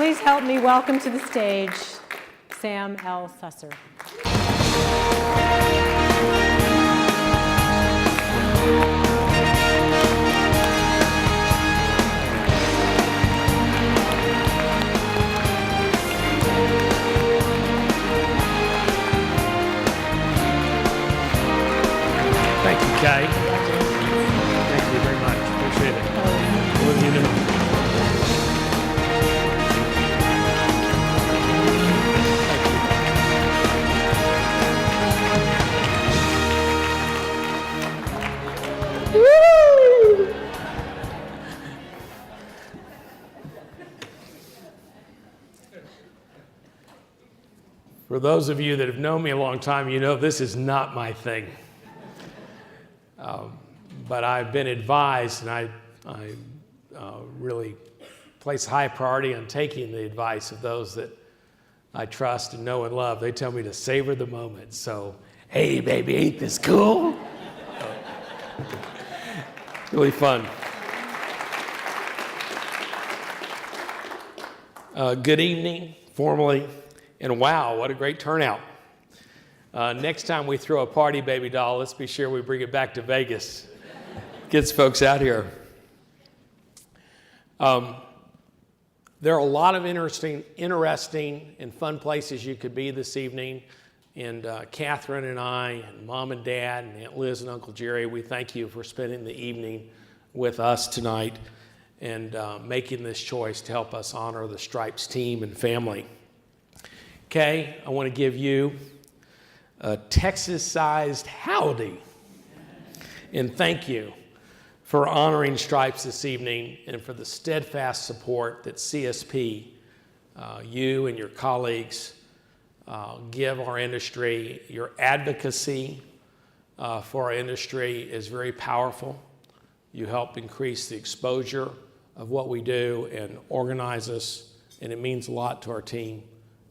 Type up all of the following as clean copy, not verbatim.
Please help me welcome to the stage Sam L. Susser. Thank you, Kay. Thank you very much. Appreciate it. What do you know? For those of you that have known me a long time, you know this is not my thing. But I've been advised, and I really place high priority on taking the advice of those that I trust and know and love. They tell me to savor the moment. So, hey, baby, ain't this cool? Really fun. Good evening, formally. And wow, what a great turnout. Next time we throw a party, baby doll, let's be sure we bring it back to Vegas. Gets folks out here. There are a lot of interesting and fun places you could be this evening. And Catherine and I, and Mom and Dad, and Aunt Liz and Uncle Jerry, we thank you for spending the evening with us tonight and making this choice to help us honor the Stripes team and family. Okay, I want to give you a Texas-sized howdy and thank you for honoring Stripes this evening and for the steadfast support that CSP, you and your colleagues, give our industry. Your advocacy for our industry is very powerful. You help increase the exposure of what we do and organize us, and it means a lot to our team.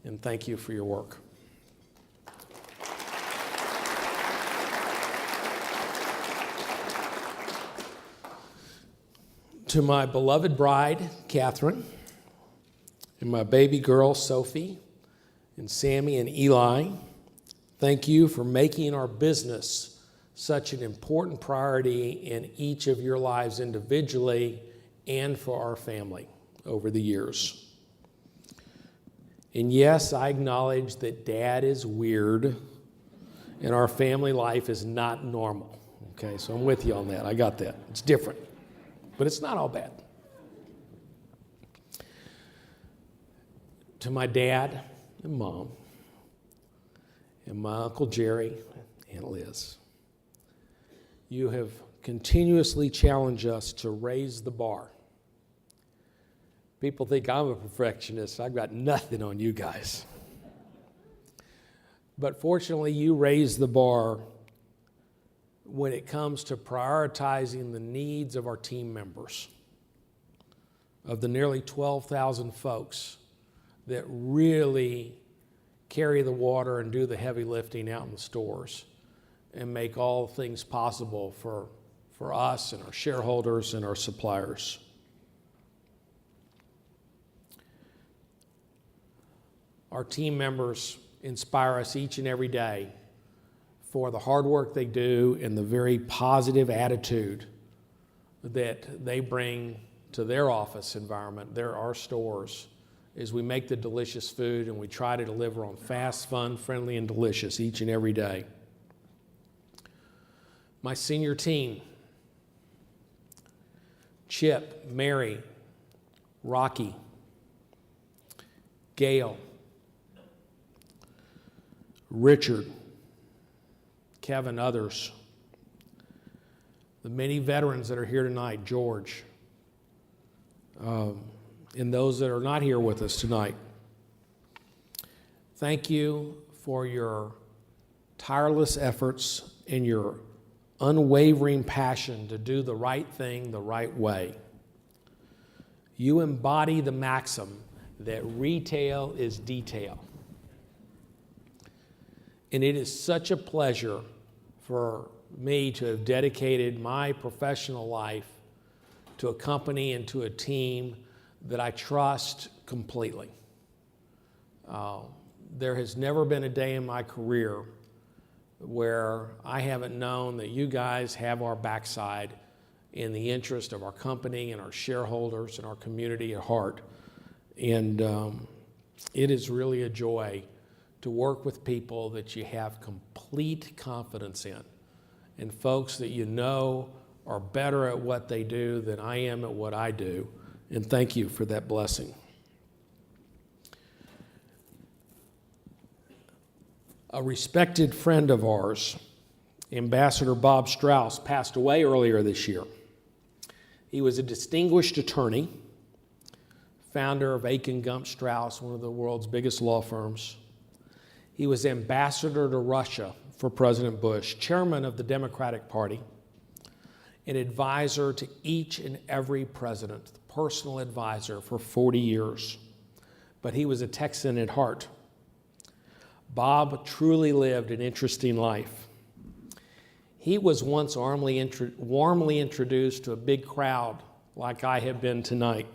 And thank you for your work. To my beloved bride, Catherine, and my baby girl, Sophie, and Sammy and Eli, thank you for making our business such an important priority in each of your lives individually and for our family over the years. And yes, I acknowledge that Dad is weird and our family life is not normal. Okay, so I'm with you on that. I got that. It's different, but it's not all bad. To my dad and mom and my Uncle Jerry and Liz, you have continuously challenged us to raise the bar. People think I'm a perfectionist. I've got nothing on you guys. But fortunately, you raise the bar when it comes to prioritizing the needs of our team members, of the nearly 12,000 folks that really carry the water and do the heavy lifting out in the stores and make all things possible for us and our shareholders and our suppliers. Our team members inspire us each and every day for the hard work they do and the very positive attitude that they bring to their office environment, our stores, as we make the delicious food and we try to deliver on fast, fun, friendly, and delicious each and every day. My senior team, Chip, Mary, Rocky, Gail, Richard, Kevin, others, the many veterans that are here tonight, George, and those that are not here with us tonight. Thank you for your tireless efforts and your unwavering passion to do the right thing the right way. You embody the maxim that retail is detail. And it is such a pleasure for me to have dedicated my professional life to a company and to a team that I trust completely. There has never been a day in my career where I haven't known that you guys have our backside in the interest of our company and our shareholders and our community at heart. And it is really a joy to work with people that you have complete confidence in, and folks that you know are better at what they do than I am at what I do. And thank you for that blessing. A respected friend of ours, Ambassador Bob Strauss, passed away earlier this year. He was a distinguished attorney, founder of Aiken Gump Strauss, one of the world's biggest law firms. He was ambassador to Russia for President Bush, chairman of the Democratic Party, an advisor to each and every president, personal advisor for 40 years. But he was a Texan at heart. Bob truly lived an interesting life. He was once warmly introduced to a big crowd like I have been tonight.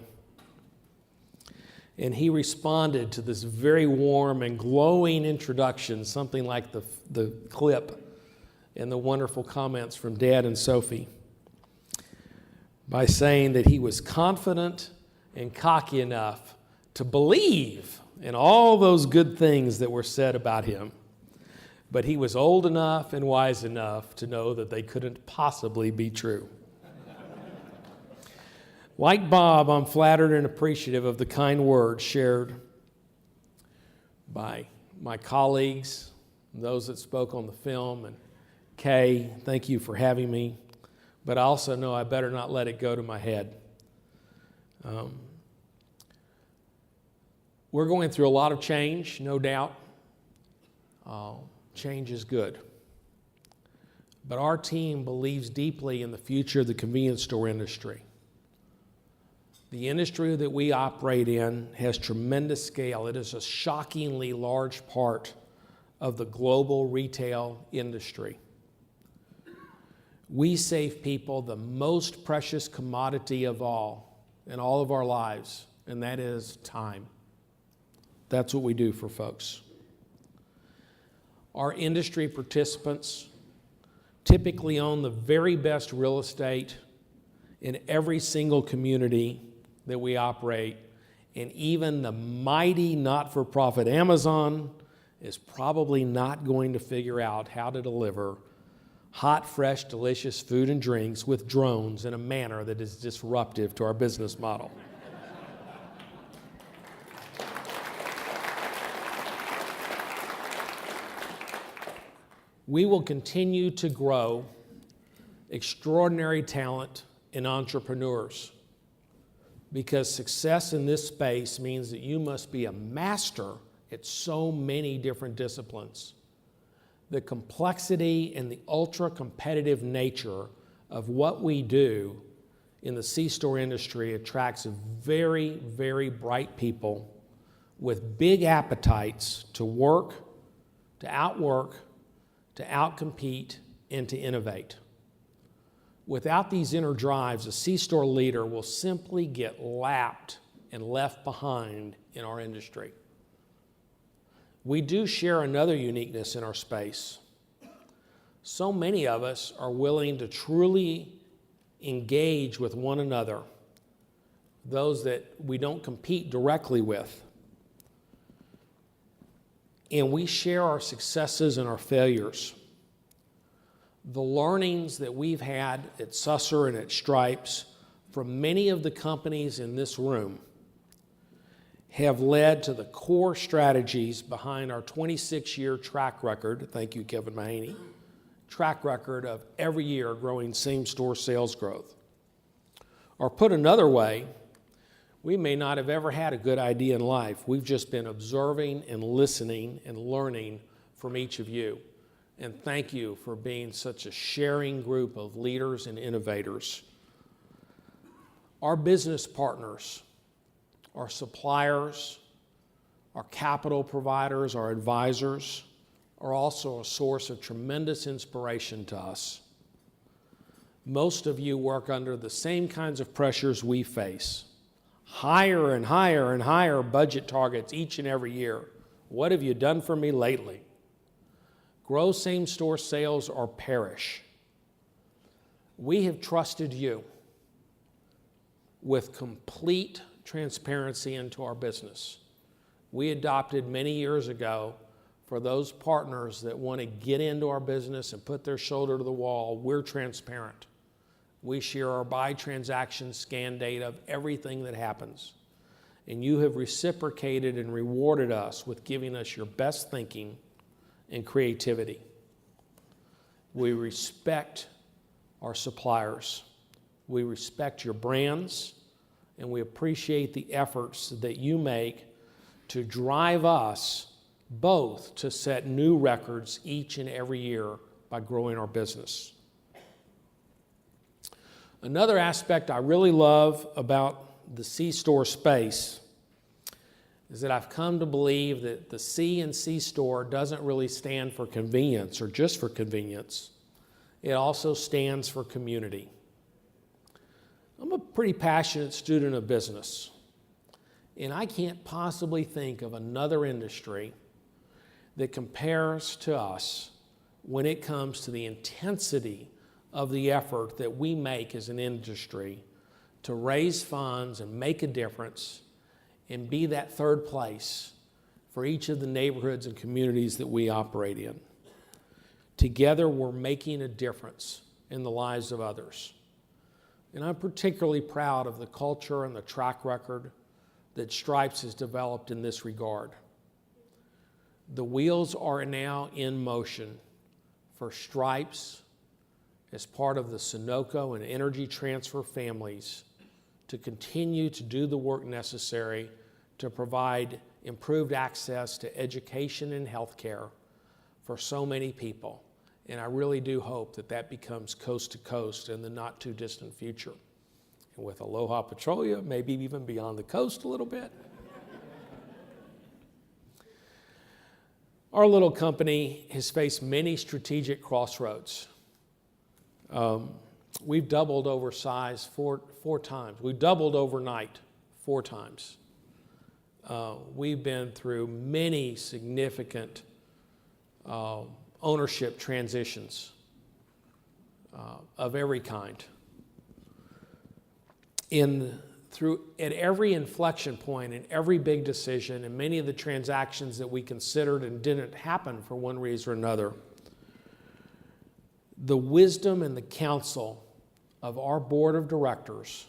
And he responded to this very warm and glowing introduction, something like the clip and the wonderful comments from Dad and Sophie, by saying that he was confident and cocky enough to believe in all those good things that were said about him. But he was old enough and wise enough to know that they couldn't possibly be true. Like Bob, I'm flattered and appreciative of the kind words shared by my colleagues, those that spoke on the film, and Kay, thank you for having me. But I also know I better not let it go to my head. We're going through a lot of change, no doubt. Change is good. But our team believes deeply in the future of the convenience store industry. The industry that we operate in has tremendous scale. It is a shockingly large part of the global retail industry. We save people the most precious commodity of all in all of our lives, and that is time. That's what we do for folks. Our industry participants typically own the very best real estate in every single community that we operate, and even the mighty not-for-profit Amazon is probably not going to figure out how to deliver hot, fresh, delicious food and drinks with drones in a manner that is disruptive to our business model. We will continue to grow extraordinary talent in entrepreneurs, because success in this space means that you must be a master at so many different disciplines. The complexity and the ultra-competitive nature of what we do in the C-store industry attracts very, very bright people with big appetites to work, to outwork, to outcompete, and to innovate. Without these inner drives, a C-store leader will simply get lapped and left behind in our industry. We do share another uniqueness in our space. So many of us are willing to truly engage with one another, those that we don't compete directly with. And we share our successes and our failures. The learnings that we've had at Susser and at Stripes from many of the companies in this room have led to the core strategies behind our 26-year track record, thank you, Kevin Mahaney, track record of every year growing same-store sales growth. Or put another way, we may not have ever had a good idea in life. We've just been observing and listening and learning from each of you. And thank you for being such a sharing group of leaders and innovators. Our business partners, our suppliers, our capital providers, our advisors are also a source of tremendous inspiration to us. Most of you work under the same kinds of pressures we face: higher and higher and higher budget targets each and every year. What have you done for me lately? Grow same-store sales or perish. We have trusted you with complete transparency into our business. We adopted many years ago, for those partners that want to get into our business and put their shoulder to the wall, we're transparent. We share our by transaction scan data of everything that happens. And you have reciprocated and rewarded us with giving us your best thinking and creativity. We respect our suppliers. We respect your brands, and we appreciate the efforts that you make to drive us both to set new records each and every year by growing our business. Another aspect I really love about the C-store space is that I've come to believe that the C in C-store doesn't really stand for convenience or just for convenience. It also stands for community. I'm a pretty passionate student of business, and I can't possibly think of another industry that compares to us when it comes to the intensity of the effort that we make as an industry to raise funds and make a difference and be that third place for each of the neighborhoods and communities that we operate in. Together, we're making a difference in the lives of others. And I'm particularly proud of the culture and the track record that Stripes has developed in this regard. The wheels are now in motion for Stripes as part of the Sunoco and Energy Transfer families to continue to do the work necessary to provide improved access to education and health care for so many people. And I really do hope that that becomes coast to coast in the not too distant future. And with Aloha Petroleum, maybe even beyond the coast a little bit. Our little company has faced many strategic crossroads. We've doubled over size four times. We've doubled overnight 4 times. We've been through many significant ownership transitions of every kind. At every inflection point, in every big decision, and many of the transactions that we considered and didn't happen for one reason or another, the wisdom and the counsel of our board of directors,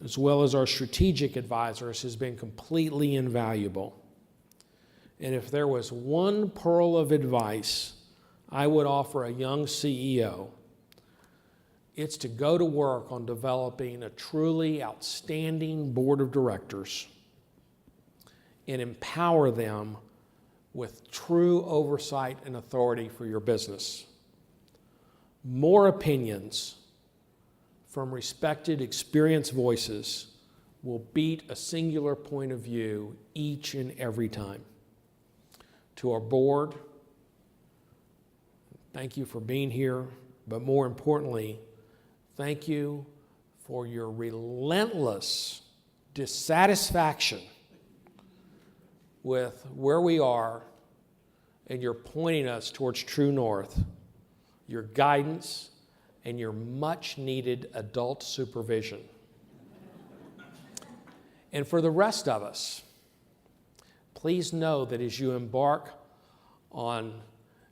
as well as our strategic advisors, has been completely invaluable. And if there was one pearl of advice I would offer a young CEO, it's to go to work on developing a truly outstanding board of directors and empower them with true oversight and authority for your business. More opinions from respected, experienced voices will beat a singular point of view each and every time. To our board, thank you for being here, but more importantly, thank you for your relentless dissatisfaction with where we are, and you're pointing us towards true north, your guidance, and your much-needed adult supervision. And for the rest of us, please know that as you embark on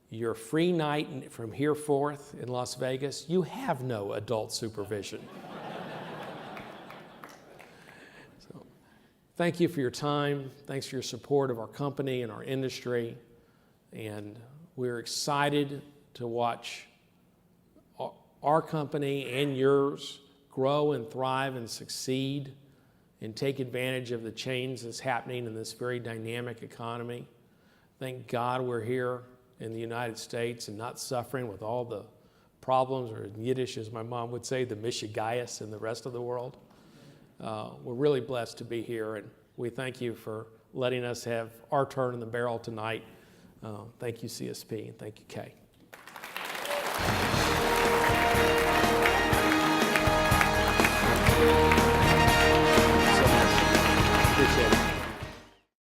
your free night from here forth in Las Vegas, you have no adult supervision. So, thank you for your time. Thanks for your support of our company and our industry. And we're excited to watch our company and yours grow and thrive and succeed and take advantage of the change that's happening in this very dynamic economy. Thank God we're here in the United States and not suffering with all the problems, or in Yiddish, as my mom would say, the Michigayas in the rest of the world. We're really blessed to be here, and we thank you for letting us have our turn in the barrel tonight. Thank you, CSP, and thank you, Kay.